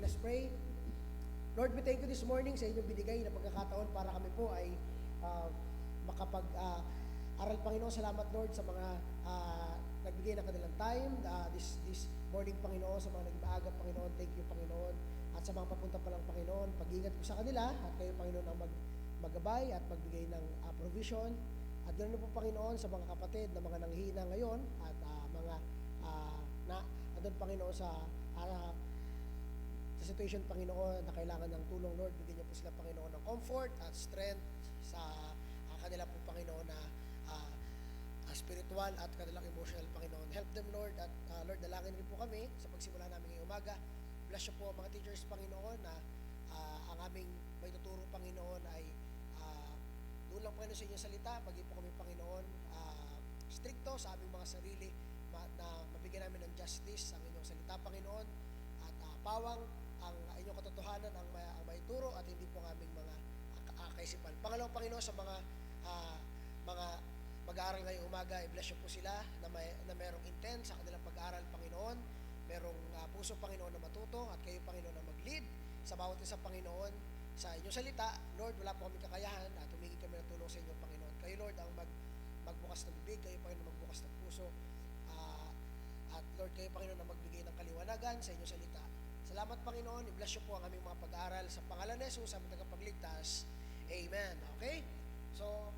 Let us pray. Lord, we thank you this morning sa inyong binigay na pagkakataon para kami po ay makapag-aral, Panginoon. Salamat, Lord, sa mga nagbigay ng kanilang time this morning, Panginoon, sa mga nagmaaga, Panginoon. Thank you, Panginoon. At sa mga papunta pa lang, Panginoon, pag-ingat po sa kanila at kayo, Panginoon, ang maggabay at magbigay ng provision. At ganoon po, Panginoon, sa mga kapatid na mga nanghihina ngayon at mga andun, Panginoon, sa situation, Panginoon, na kailangan ng tulong, Lord. Bigyan niyo po sila, Panginoon, ng comfort at strength sa kanila po, Panginoon, na spiritual at kanilang emotional, Panginoon. Help them, Lord. At Lord, dalangin rin po kami sa pagsimula namin ngayong umaga. Bless niyo po mga teachers, Panginoon, na ang aming may tuturo, Panginoon, ay doon lang, Panginoon, sa inyong salita. Maging po kami, Panginoon, stricto sa aming mga sarili, na mabigyan namin ng justice ang inyong salita, Panginoon, at pawang ang inyong katotohanan ang maituro at hindi po ang aming mga kaisipan. Pangalawa, Panginoon, sa mga mag-aaral ngayong umaga, i-bless niyo po sila na mayroong intent sa kanilang pag-aaral, Panginoon. Merong puso, Panginoon, na matuto at kayo, Panginoon, na mag-lead sa bawat isa, Panginoon, sa inyong salita. Lord, wala po kami kakayahan at humingi kami ng tulong sa inyo, Panginoon. Kayo, Lord, ang magbukas ng bibig, kayo, Panginoon, magbukas ng puso. At Lord, kayo, Panginoon, na magbigay ng kaliwanagan sa inyong salita. Salamat, Panginoon. I-bless niyo po ang aming mga pag-aaral sa pangalan ni Jesus, aming tagapagligtas. Amen. Okay? So,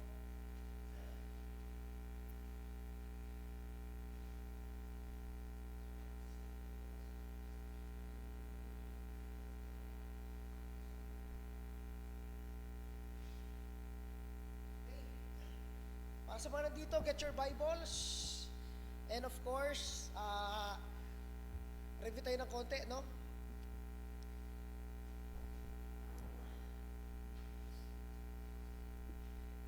para sa mga nandito, get your Bibles. And of course, review tayo ng konti, no?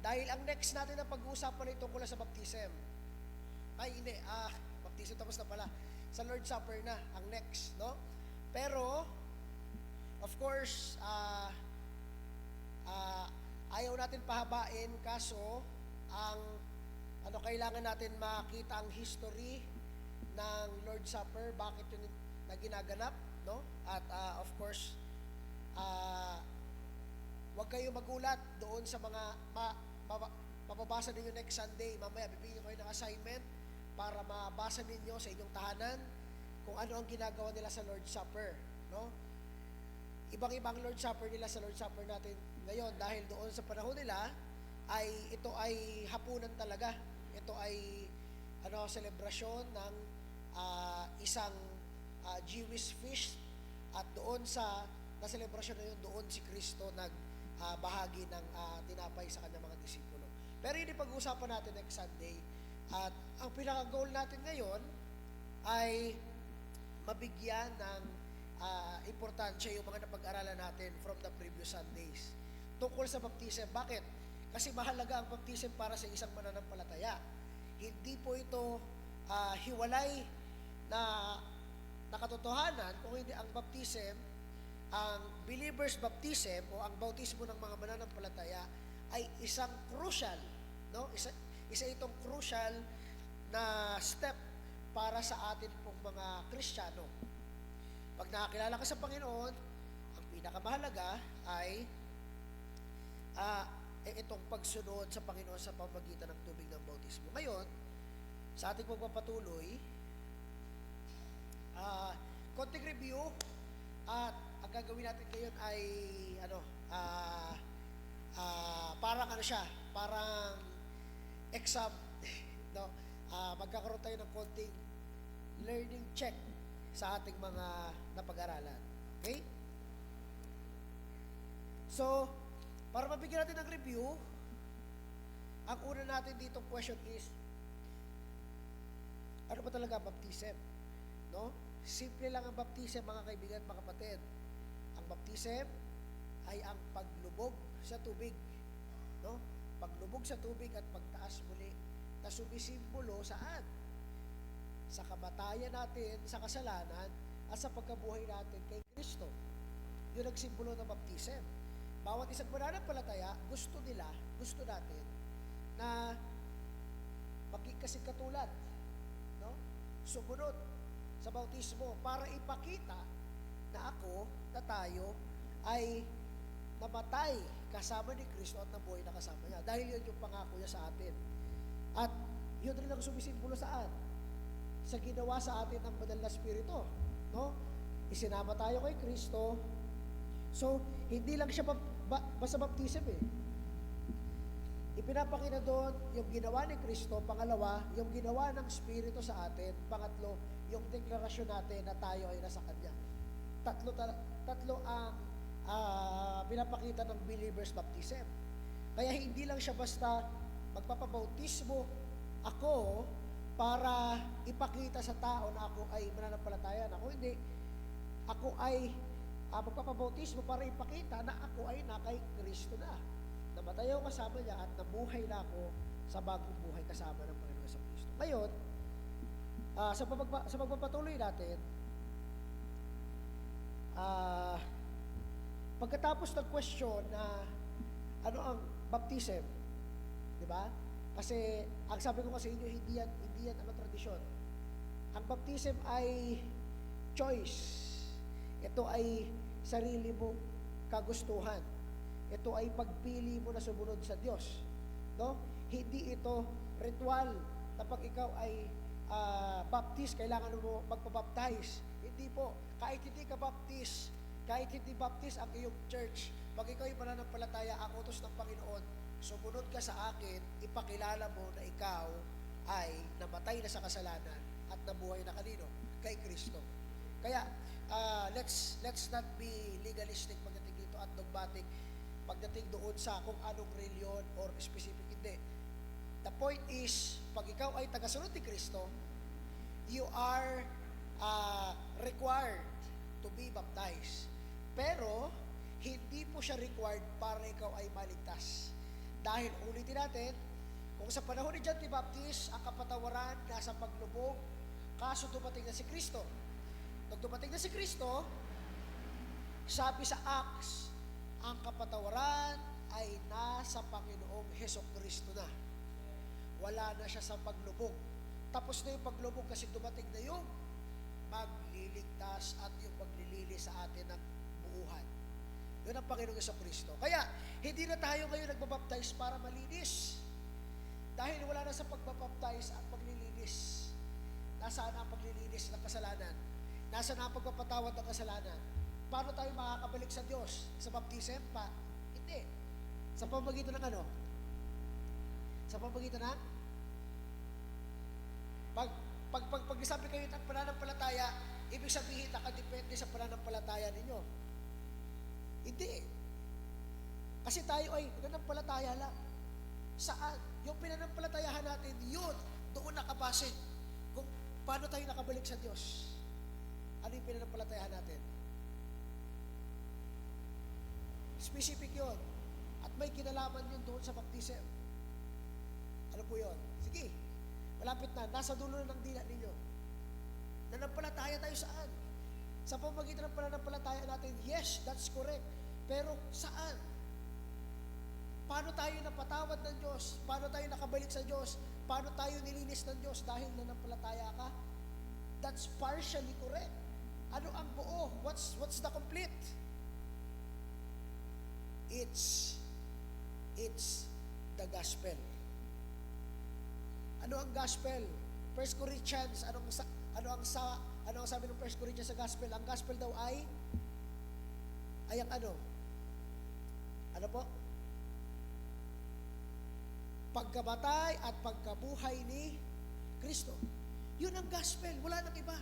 Dahil ang next natin na pag-uusapan ay tungkol sa baptism. Ay, hindi. Baptism tapos na pala. Sa Lord's Supper na, ang next, no? Pero, of course, ayaw natin pahabain, kaso, kailangan natin makita ang history ng Lord's Supper, bakit yun na ginaganap, no? At of course, huwag kayo magulat doon sa mga mababasa ninyo next Sunday. Mamaya bibigyan ko kayo ng assignment para mabasa ninyo sa inyong tahanan kung ano ang ginagawa nila sa Lord's Supper, no? Ibang-ibang Lord's Supper nila sa Lord's Supper natin ngayon, dahil doon sa panahon nila ito ay hapunan talaga. Ito ay selebrasyon ng isang Jewish feast, at doon sa selebrasyon na yun, doon si Kristo nagbahagi ng tinapay sa kanyang mga disipulo. Pero hindi pag-uusapan natin next Sunday. At ang pinaka-goal natin ngayon ay mabigyan ng importansya yung mga napag-aralan natin from the previous Sundays tungkol sa baptism. Bakit? Kasi mahalaga ang baptism para sa isang mananampalataya. Hindi po ito hiwalay na katotohanan, kung hindi ang baptism, ang believer's baptism o ang bautismo ng mga mananampalataya ay isang crucial, no? Isa itong crucial na step para sa atin pong mga Kristiyano. Pag nakakilala ka sa Panginoon, ang pinakamahalaga ay itong pagsunod sa Panginoon sa pamamagitan ng tubig ng bautismo. Ngayon, sa ating pagpapatuloy, konting review, at ang gagawin natin ngayon ay parang exam, no? Magkakaroon tayo ng konting learning check sa ating mga napag-aralan. Okay? So, para mabigyan natin ng review, ang una natin dito question is, ano ba talaga baptism? No? Simple lang ang baptism, mga kaibigan, mga kapatid. Ang baptism ay ang paglubog sa tubig. No? Paglubog sa tubig at pagtaas muli na sumisimbolo saan? Sa kamatayan natin, sa kasalanan, at sa pagkabuhay natin kay Kristo. Yun ang simbolo ng baptism. Bawat isang mananampalataya, gusto natin na maging kasing katulad, no? Sumunod sa bautismo para ipakita na ako na tayo ay namatay kasama ni Kristo at nabuhay na kasama niya. Dahil yun yung pangako niya sa atin. At yun rin ang sumisimbolo saan? Sa ginawa sa atin ng Banal na Espiritu. No? Isinama tayo kay Kristo. So, hindi lang siya basta baptism eh. Ipinapakita doon yung ginawa ni Kristo. Pangalawa, yung ginawa ng Espiritu sa atin. Pangatlo, yung deklarasyon natin na tayo ay nasa Kanya. Tatlo ang pinapakita ng believer's baptism. Kaya hindi lang siya basta magpapabautismo ako para ipakita sa tao na ako ay mananampalataya. Ako hindi. Ako ay magpapabautismo para ipakita na ako ay nakay Kristo na. Namatay ako kasama niya at nabuhay na ako sa bagong buhay kasama ng Panginoon sa Kristo. Ngayon, sa pagpapatuloy natin, pagkatapos ng question na ano ang baptism, di ba? Kasi ang sabi ko kasi inyo, hindi yan tradisyon. Ang baptism ay choice. Ito ay sarili mo kagustuhan. Ito ay pagpili mo na sumunod sa Diyos. No? Hindi ito ritual na pag ikaw ay baptist, kailangan mo magpabaptize. Hindi po. Kahit hindi baptist ang iyong church, pag ikaw ay mananampalataya, ang utos ng Panginoon, sumunod ka sa akin, ipakilala mo na ikaw ay namatay na sa kasalanan at nabuhay na kanino? Kay Kristo. Kaya, let's not be legalistic pagdating dito at dogmatic pagdating doon sa kung anong reliyon or specific, hindi. The point is, pag ikaw ay tagasunod ni Kristo, you are required to be baptized. Pero, hindi po siya required para ikaw ay maligtas. Dahil, ulitin natin, kung sa panahon ni John the Baptist, ang kapatawaran nasa paglubog, kaso dumating na si Kristo. Nung dumating na si Kristo, sabi sa Acts, ang kapatawaran ay nasa Panginoong Hesukristo na. Wala na siya sa paglubog. Tapos na yung paglubog kasi dumating na yung magliligtas at yung maglilili sa atin ng buuhan. Yun ang Panginoong Hesukristo. Kaya, hindi na tayo ngayon nagbabaptize para malinis. Dahil wala na sa pagbabaptize at paglilinis. Nasaan ang paglilinis ng kasalanan? Nasaan ang pagpapatawad ng kasalanan? Paano tayo makakabalik sa Diyos? Sa baptism pa? Hindi. Sa pamamagitan ng ano? Sa pamamagitan ng pag isabi kayo ng pananampalataya, ibig sabihin nakadepende sa pananampalataya ninyo. Hindi. Kasi tayo ay pananampalataya lang. Saan? Yung pinanampalatayahan natin, yun, doon nakabase kung paano tayo nakabalik sa Diyos. Ano yung pinanampalatayahan natin? Specific yun. At may kinalaman yun doon sa baptism. Ano po yun? Sige, malapit na. Nasa dulo na ng dila ninyo. Nanampalataya tayo saan? Sa pamamagitan ng pananampalataya natin, yes, that's correct. Pero saan? Paano tayo napatawad ng Diyos? Paano tayo nakabalik sa Diyos? Paano tayo nilinis ng Diyos dahil nanampalataya ka? That's partially correct. Ano ang buo? What's the complete? It's the gospel. Ano ang gospel? 1 Corinthians, ano ang sabi ng 1 Corinthians sa gospel? Ang gospel daw ay ang ano? Ano po? Pagkabatay at pagkabuhay ni Kristo. Yun ang gospel, wala nang iba.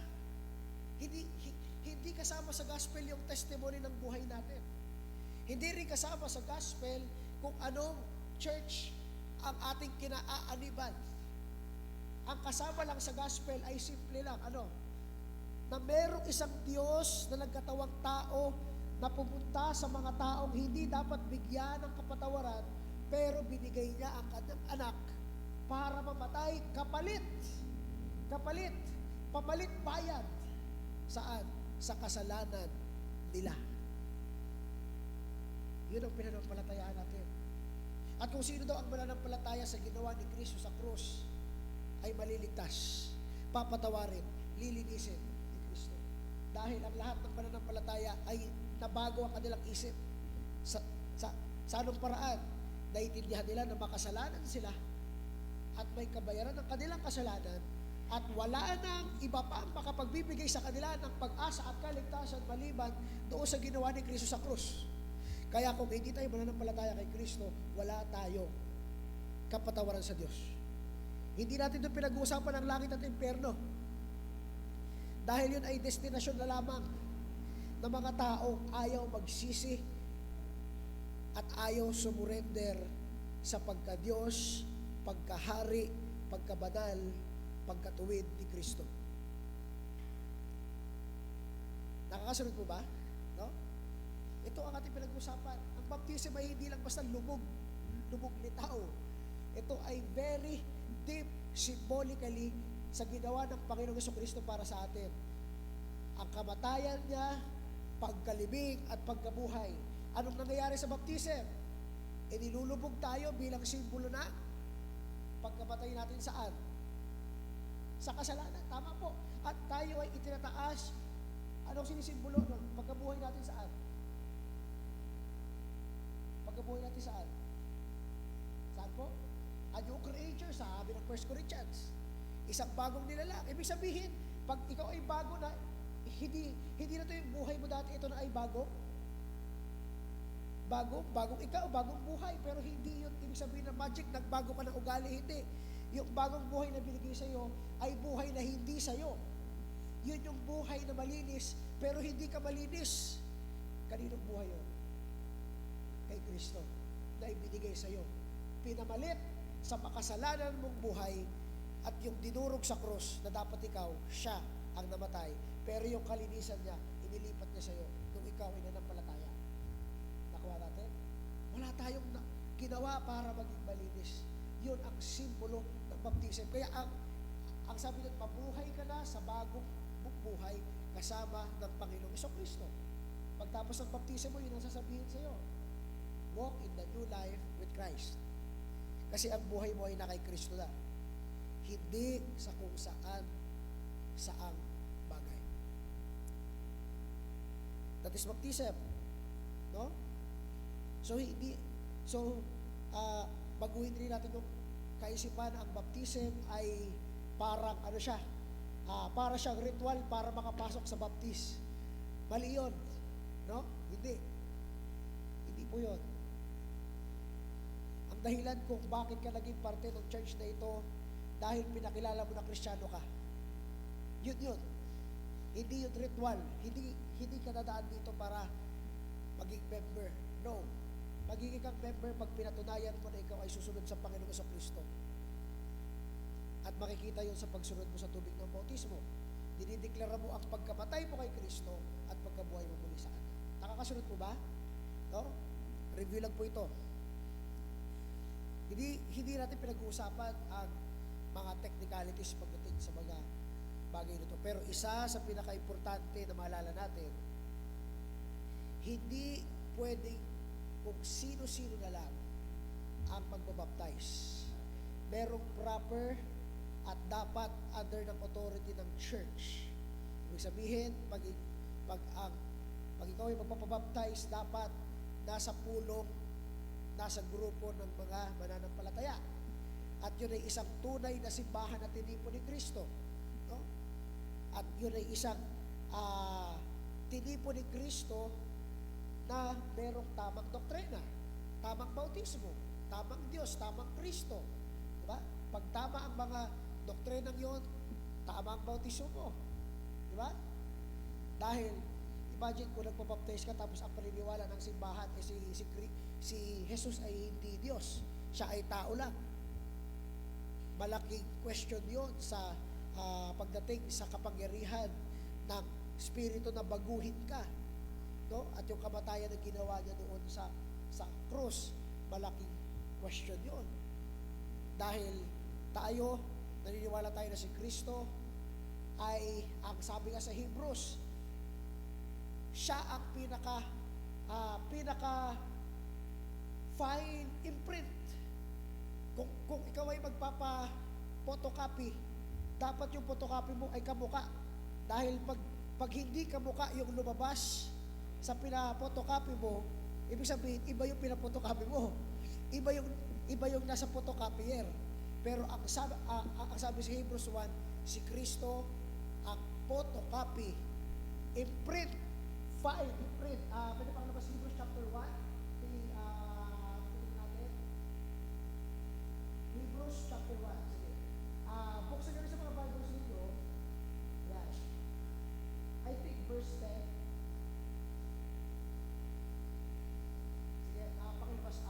Hindi kasama sa gospel yung testimony ng buhay natin. Hindi rin kasama sa gospel kung anong church ang ating kinaaaniban. Ang kasama lang sa gospel ay simple lang, na merong isang Diyos na nagkatawang tao na pumunta sa mga taong hindi dapat bigyan ng kapatawaran, pero binigay niya ang kanyang anak para mamatay pamalit bayad. Saan? Sa kasalanan nila. Yun ang pinanampalatayaan natin. At kung sino daw ang mananampalataya sa ginawa ni Kristo sa krus, ay maliligtas, papatawarin, lilinisin ni Kristo. Dahil ang lahat ng pananampalataya ay nabago ang kanilang isip. Sa anong paraan? Naiintindihan nila na makasalanan sila at may kabayaran ng kanilang kasalanan at wala nang iba pa ang makapagbibigay sa kanila ng pag-asa at kaligtasan maliban doon sa ginawa ni Kristo sa krus. Kaya kung hindi tayo mananampalataya kay Kristo, wala tayo kapatawaran sa Diyos. Hindi natin doon pinag-uusapan ang langit at impyerno. Dahil yun ay destinasyon na lamang ng mga taong ayaw magsisi at ayaw sumurrender sa pagka-Diyos, pagkahari, pagkabanal, pagkatuwid ni Kristo. Nakakasunod po ba? No? Ito ang ating pinag-usapan. Ang baptism ay hindi lang basta lubog litaw. Ito ay very deep symbolically sa ginawa ng Panginoong Jesucristo para sa atin. Ang kamatayan niya, pagkalibing at pagkabuhay. Anong nangyayari sa baptism? Nilulubog tayo bilang simbolo na pagkamatay natin saan? Sa kasalanan. Tama po. At tayo ay itinataas. Anong sinisimbolo nun? Pagkabuhay natin saan? Pagkabuhay natin saan? Saan po? A new creature, sabi ng 1 Corinthians. Isang bagong nilalang. Ibig sabihin, pag ikaw ay bago na, hindi na ito yung buhay mo dati, ito na ay bago. Bagong ikaw, bagong buhay. Pero hindi yun, ibig sabihin na magic, nagbago ka ng ugali, hindi. Yung bagong buhay na binigay sa'yo, ay buhay na hindi sa'yo. Yun yung buhay na malinis, pero hindi ka malinis. Kaninong buhay yun? Kay Kristo, na ibinigay sa'yo. Pinamalit sa makasalanan mong buhay at yung dinurog sa krus na dapat ikaw, siya ang namatay. Pero yung kalinisan niya, inilipat niya sa'yo nung ikaw ay nanampalataya. Nakuha natin? Wala tayong ginawa para maging malinis. Yun ang simbolo ng baptism. Kaya ang sabi nun, mabuhay ka na sa bagong buhay kasama ng Panginoong Jesucristo. Pagtapos ng baptism mo, yun ang sasabihin sa'yo. Walk in the new life with Christ. Kasi ang buhay mo ay na kay Kristo na. Hindi sa kung saang bagay. That is baptism. No? Baguhin rin natin yung kaisipan, ang baptism ay parang para siyang ritual para makapasok sa baptis. Mali yun. No? Hindi po yun. Ang dahilan kung bakit ka naging parte ng church na ito, dahil pinakilala mo na Kristiyano ka. Yun. Hindi yun ritual. Hindi ka dadaan dito para maging member. No. Magiging kang member pag pinatunayan mo na ikaw ay susunod sa Panginoong Jesucristo. At makikita yun sa pagsunod mo sa tubig ng bautismo. Dinideklara mo ang pagkamatay mo kay Kristo at pagkabuhay mo muli sa Kanya. Nakakasunod po ba? No? Review lang po ito. Hindi natin pinag-uusapan ang mga technicalities pagdating sa mga bagay nito. Pero isa sa pinaka-importante na maalala natin, hindi pwedeng kung sino-sino na lang ang magbabaptize. Merong proper at dapat under ng authority ng church. Ibig sabihin, pag ikaw ay magpapabaptize, dapat nasa pulong, nasa grupo ng mga mananampalataya. At yun ay isang tunay na simbahan na tinipon ni Kristo. No? At yun ay isang tinipon ni Kristo na merong tamang doktrina, tamang bautismo, tamang Diyos, tamang Kristo. Diba? Pag tama ang mga doktrinang yun, tama ang bautismo mo. Diba? Dahil, imagine kung nagpapaptize ka tapos ang paniniwala ng simbahan si Jesus ay hindi Diyos. Siya ay tao lang. Malaking question yun sa pagdating sa kapangyarihan ng Espiritu na baguhin ka. No? At yung kamatayan na ginawa niya doon sa krus, malaking question yun. Dahil tayo, naniniwala tayo na si Kristo ay, ang sabi nga sa Hebrews, siya ang pinaka fine imprint. Kung ikaw ay magpapa-photocopy, dapat yung photocopy mo ay kamuka. Dahil pag hindi kamuka yung lumabas, sa pinapotocopy mo, ibig sabihin, iba yung pinapotocopy mo. Iba yung nasa photocopier. Pero ang sabi sa Hebrews 1, si Kristo ang photocopy. Imprint, file, imprint. Pwede pa sa Hebrews chapter 1. Tingnan natin. Hebrews chapter 1. Sige. Buksan nyo rin sa mga Bibles ninyo. Yan. I think verse 10. Sige, pakilabas,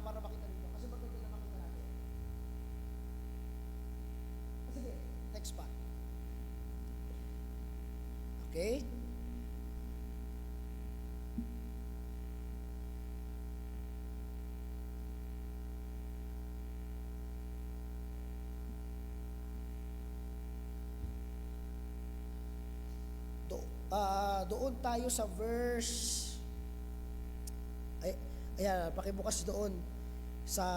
para makita nito. Kasi maganda na makita natin. Sige, next pa. Okay? Doon tayo sa verse, ayan, pakibukas doon sa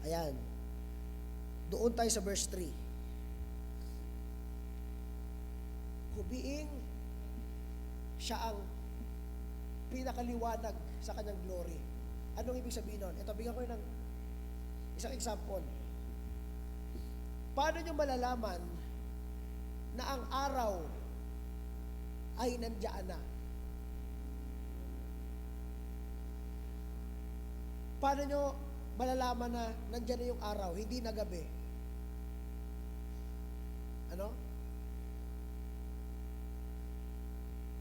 ayan, doon tayo sa verse 3. Hubiing siya ang pinakaliwanag sa kanyang glory. Anong ibig sabihin nun? Ito, bigyan ko ng isang example. Paano nyo malalaman na ang araw ay nandiyan na? Paano nyo malalaman na nandiyan na yung araw, hindi na gabi? Ano?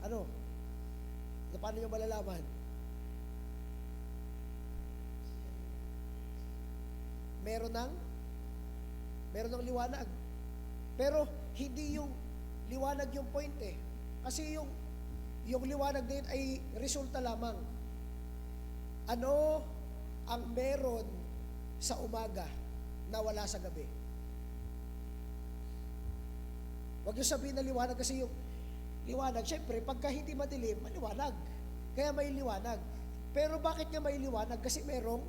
Ano? Paano nyo malalaman? Meron ng liwanag. Pero hindi yung liwanag yung point eh. Kasi yung liwanag din ay resulta lamang. Ano ang meron sa umaga na wala sa gabi? Huwag yung sabihin na liwanag kasi yung liwanag, syempre, pagka hindi madilim, maliwanag. Kaya may liwanag. Pero bakit nga may liwanag? Kasi merong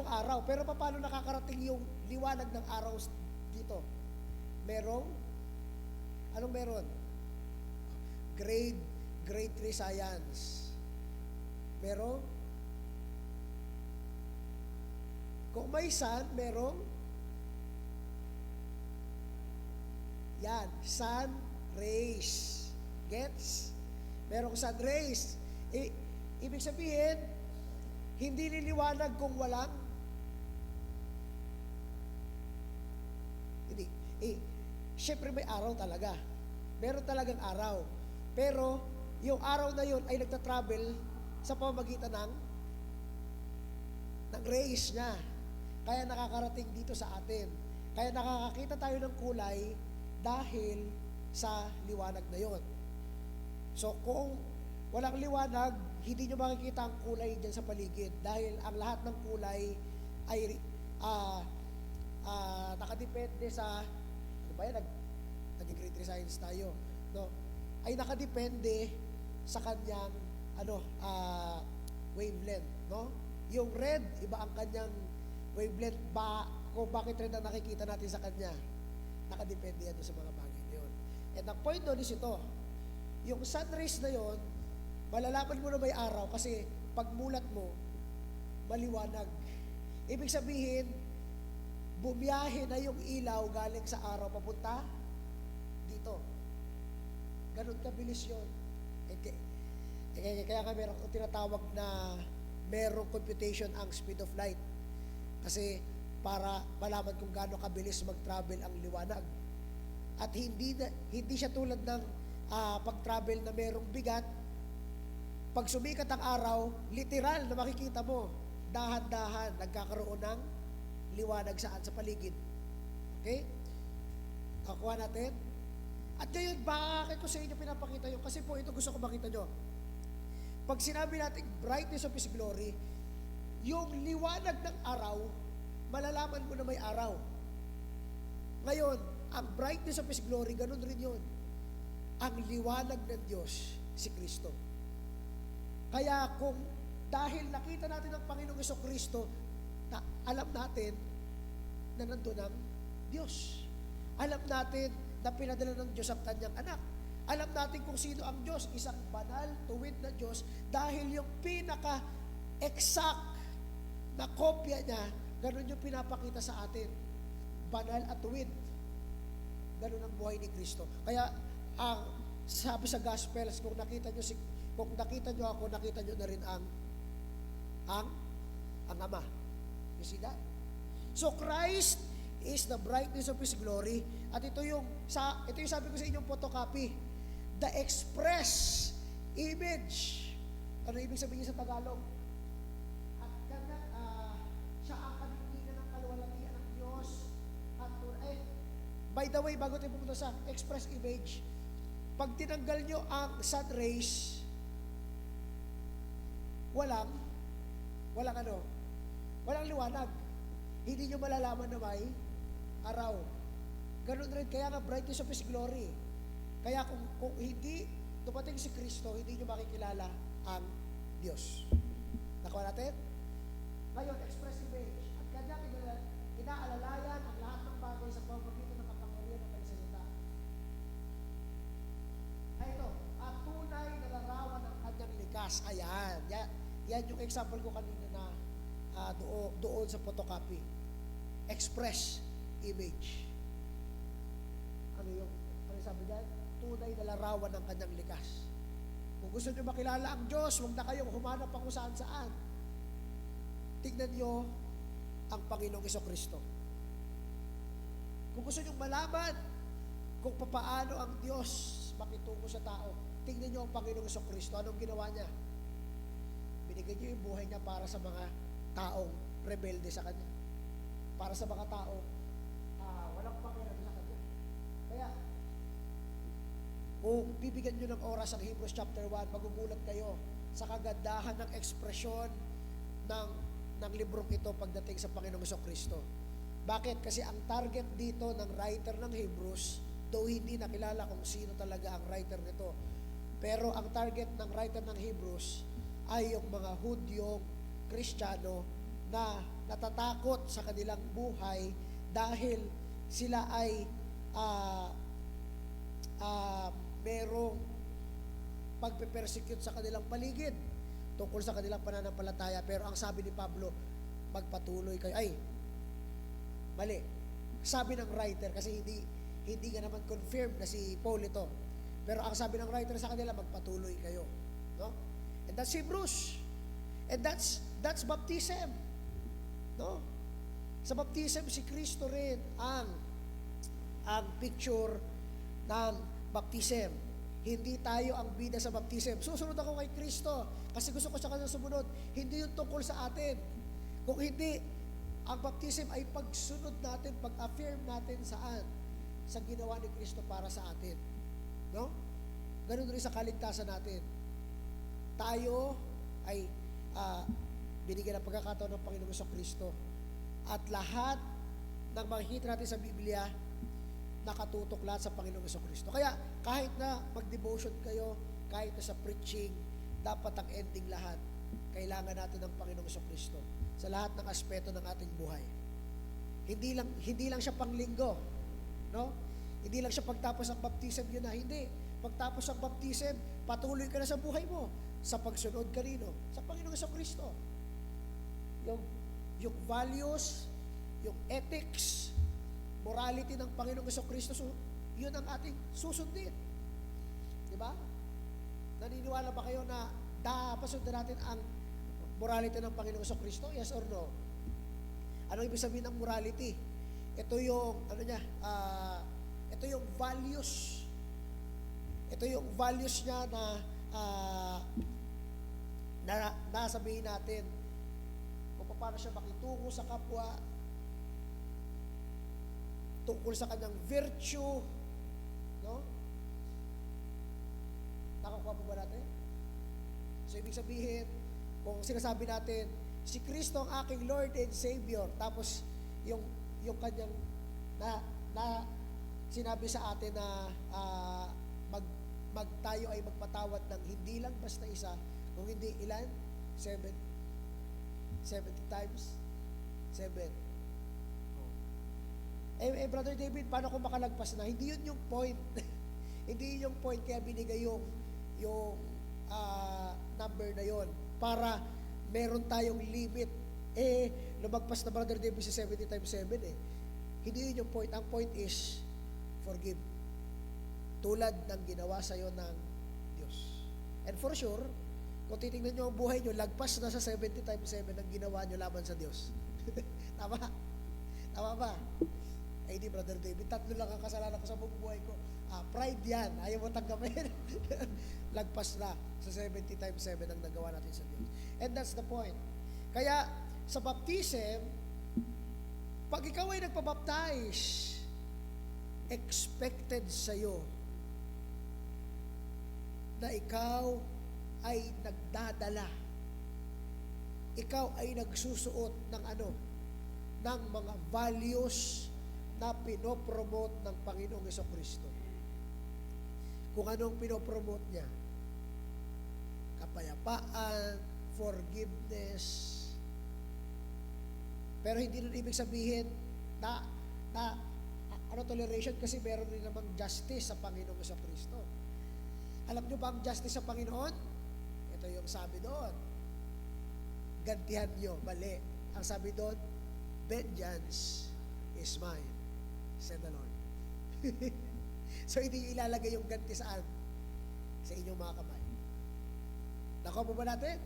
araw. Pero paano nakakarating yung liwanag ng araw dito? Anong meron? Grade 3 science. Kung may sun, yan, sun rays. Gets? Merong sun rays. Ibig sabihin, hindi liliwanag kung walang hindi. Syempre may araw talaga. Meron talagang araw. Pero yung araw na yun ay nagta-travel sa pamamagitan ng rays niya. Kaya nakakarating dito sa atin. Kaya nakakakita tayo ng kulay dahil sa liwanag na yun. So kung walang liwanag, hindi nyo makikita ang kulay dyan sa paligid dahil ang lahat ng kulay ay nakadepende sa, ano ba yan, naging grade 3 science tayo, no? Ay nakadepende sa kanyang wavelength, no? Yung red, iba ang kanyang wavelength, kung bakit red ang nakikita natin sa kanya, nakadepende yan sa mga bagay na yun. And ang point doon is ito, yung sun rays na yun, malalaman mo na may araw kasi pagmulat mo, maliwanag. Ibig sabihin, bumiyahe na yung ilaw galing sa araw papunta dito. Ganun kabilis yun. Kaya nga meron tinatawag na merong computation ang speed of light. Kasi para malaman kung gaano kabilis mag-travel ang liwanag. At hindi siya tulad ng pag-travel na merong bigat. Pag sumikat ang araw, literal na makikita mo, dahan-dahan, nagkakaroon ng liwanag saan sa paligid. Okay? Nakuha natin? At ngayon, bakit ko sa inyo pinapakita yun? Kasi po ito gusto ko makita nyo. Pag sinabi natin brightness of His glory, yung liwanag ng araw, malalaman mo na may araw. Ngayon, ang brightness of His glory, ganun rin yun. Ang liwanag ng Diyos, si Kristo. Kaya kung dahil nakita natin ang Panginoong Jesucristo, na alam natin na nandun ang Diyos. Alam natin na pinadala ng Diyos ang kanyang anak. Alam natin kung sino ang Diyos, isang banal, tuwid na Diyos, dahil yung pinaka-exact na kopya niya, ganun yung pinapakita sa atin. Banal at tuwid. Ganun ang buhay ni Kristo. Kaya, ang sabi sa Gospels, kung nakita nyo ako, nakita nyo na rin ang Ama. You see that? So, Christ is the brightness of His glory. At ito yung sabi ko sa inyong photocopy. The express image. Ano ibig sabihin sa Tagalog? At siya ang kaninginan ng kaluwalhatian ng Diyos. At by the way, bago tayo pumunta sa express image, pag tinanggal nyo ang sun rays, walang liwanag. Hindi nyo malalaman na may araw. Ganun rin, kaya nga brightness of His glory. Kaya kung hindi dumating si Kristo, hindi nyo makikilala ang Diyos. Nakuha natin? Ngayon, express image. At kanyang inaalalayan ang lahat ng bagay sa pamamagitan ng kapangyarihan ng kanyang salita. Ay ito, at tunay na larawan ng kanyang likas. Ayan. Yan yung example ko kanina na doon sa photocopy. Express image. Ano sabi dyan? Tunay na larawan ng kanyang likas. Kung gusto nyo makilala ang Diyos, huwag na kayong humanap pa kung saan-saan. Tignan nyo ang Panginoong Jesucristo. Kung gusto nyo malaman kung paano ang Diyos makitungo sa tao, tignan nyo ang Panginoong Jesucristo. Anong ginawa niya? Binigay niyo yung buhay niya para sa mga taong rebelde sa Kanya. Para sa mga taong walang pakialam sa Kanya. Kaya, kung bibigyan nyo ng oras ang Hebrews chapter 1, magugulat kayo sa kagandahan ng ekspresyon ng librong ito pagdating sa Panginoong Jesucristo. Bakit? Kasi ang target dito ng writer ng Hebrews, though hindi nakilala kung sino talaga ang writer nito, pero ang target ng writer ng Hebrews ay yung mga Hudyong Kristiyano na natatakot sa kanilang buhay dahil sila ay merong pagpe-persecute sa kanilang paligid tungkol sa kanilang pananampalataya. Pero ang sabi ni Pablo, magpatuloy kayo. Ay, mali. Sabi ng writer, kasi hindi nga naman confirmed na si Paul ito. Pero ang sabi ng writer sa kanila, magpatuloy kayo. No? And that's Hebrews. And that's baptism. No? Sa baptism, si Kristo rin ang picture ng baptism. Hindi tayo ang bida sa baptism. Susunod ako kay Kristo kasi gusto ko sa Kanya sumunod. Hindi yun tungkol sa atin. Kung hindi, ang baptism ay pagsunod natin, pag-affirm natin saan? Sa ginawa ni Kristo para sa atin. No? Ganun rin sa kaligtasan natin. Tayo ay binigyan ng pagkakataon ng Panginoong Jesucristo. At lahat ng makikita natin sa Biblia, nakatutok lahat sa Panginoong Jesucristo. Kaya kahit na mag-devotion kayo, kahit na sa preaching, dapat ang ending lahat, kailangan natin ng Panginoong Jesucristo sa lahat ng aspeto ng ating buhay. Hindi lang siya panglinggo, no? Hindi lang siya pagtapos ang baptism yun na, hindi. Pagtapos ang baptism, patuloy ka na sa buhay mo sa pagsunod kanino? Sa Panginoong Jesucristo. Yung values, yung ethics, morality ng Panginoong Jesucristo, yun ang ating susundin. Di ba? Naniniwala ba kayo na dapat sundan natin ang morality ng Panginoong Jesucristo? Yes or no? Anong ibig sabihin ng morality? Ito yung, ito yung values. Ito yung values niya na nasabihin natin kung paano siya makitungo sa kapwa, tungkol sa kanyang virtue, no? Nakakuha po ba natin? So, ibig sabihin, kung sinasabi natin, si Kristo ang aking Lord and Savior, tapos yung kanyang na sinabi sa atin na tayo ay magpatawad ng hindi lang basta isa, kung hindi ilan? 7. 70 times 7. Brother David, paano kung makalagpas na? Hindi yun yung point. Hindi yun yung point, kaya binigay yung number na yon para meron tayong limit. Lumagpas na Brother David sa 70 times 7 eh. Hindi yun yung point. Ang point is, forgive. Tulad ng ginawa sa'yo ng Diyos. And for sure, kung titingnan nyo ang buhay nyo, lagpas na sa 70 times 7 ang ginawa nyo laban sa Diyos. Tama? Tama ba? Ay di, Brother David, 3 lang ang kasalanan ko sa buong buhay ko. Pride yan. Ayaw mo tanggapin. Lagpas na sa 70 times 7 ang nagawa natin sa Diyos. And that's the point. Kaya, sa baptism, pag ikaw ay nagpabaptize, expected sa'yo na ikaw ay nagdadala. Ikaw ay nagsusuot ng ng mga values na pinopromote ng Panginoong Jesucristo. Kung anong pinopromote niya? Kapayapaan, forgiveness. Pero hindi nun ibig sabihin na toleration, kasi meron rin namang justice sa Panginoong Jesucristo. Alam niyo ba ang justice sa Panginoon? Ito yung sabi doon. Gantihan niyo, mali. Ang sabi doon, vengeance is mine, said the Lord. So, hindi nyo ilalagay yung ganti saan? Sa inyong mga kamay. Nakuha po ba natin?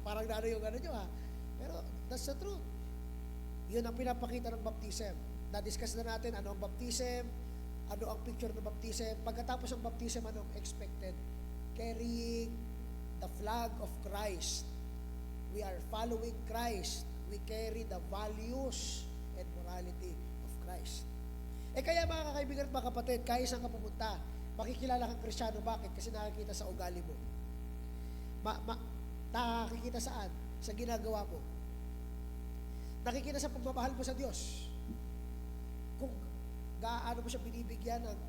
Parang yung nyo ha. Pero, that's the truth. Yun ang pinapakita ng baptism. Na-discuss na natin ano ang baptism, ano ang picture ng baptism. Pagkatapos ng baptism, anong expected? Carrying the flag of Christ. We are following Christ. We carry the values and morality of Christ. Kaya mga kakaibigan at mga kapatid, kahit saan ka pumunta, makikilala kang Kristiyano. Bakit? Kasi nakikita sa ugali mo. Nakikita saan? Sa ginagawa mo. Nakikita sa pagmamahal mo sa Diyos. Kung gaano mo siya binibigyan ng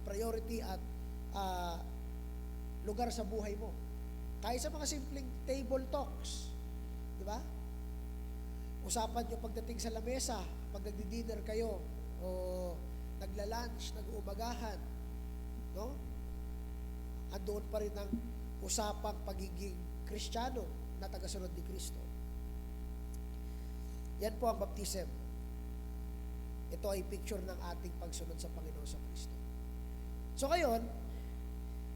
priority at lugar sa buhay mo. Kahit sa mga simpleng table talks. Di ba? Usapan nyo pagdating sa lamesa, pag nagdi-dinner kayo, o nagla-lunch, nag-uumagahan, no? Andoon pa rin ang usapang pagiging Kristiyano na tagasunod ni Kristo. Yan po ang baptism. Ito ay picture ng ating pagsunod sa Panginoon sa Kristo. So ngayon,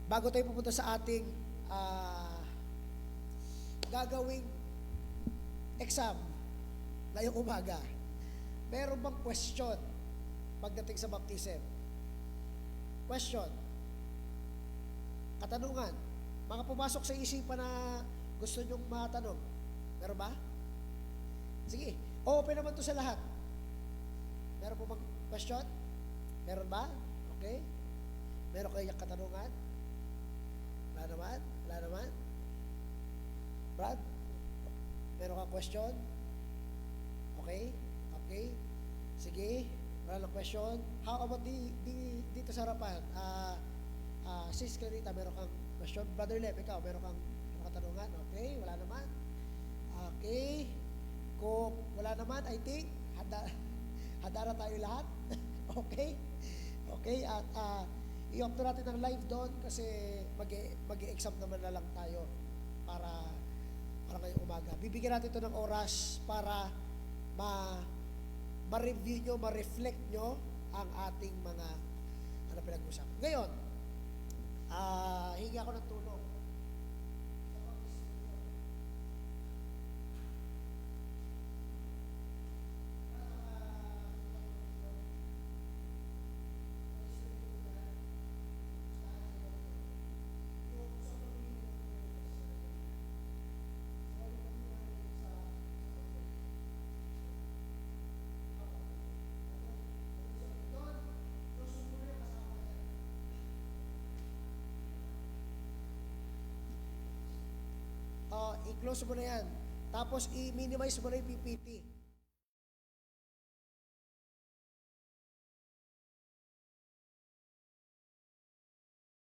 bago tayo pupunta sa ating gagawing exam ngayong umaga, meron bang question pagdating sa baptism? Question. Katanungan. Mga pumasok sa isipan na gusto nyong matanong. Meron ba? Sige. Open naman to sa lahat. Meron po bang question? Meron ba? Okay. Meron kayong katanungan? Wala naman? Wala naman? Brad? Meron kang question? Okay? Okay? Sige. Wala lang question. How about dito sa harapan? Sis Clarita, meron kang question? Brother Lep, ikaw, meron kang katanungan? Okay? Wala naman? Okay. Kung wala naman, I think, handa na tayo lahat. Okay? Okay? At i-off na natin ang live doon kasi mag-e-exam naman na lang tayo para ngayong umaga. Bibigyan natin ito ng oras para ma-review nyo, ma-reflect nyo ang ating mga pinag-usapan. Ngayon, hingi ako ng tulong. I-close mo na yan. Tapos i-minimize mo na yung PPT.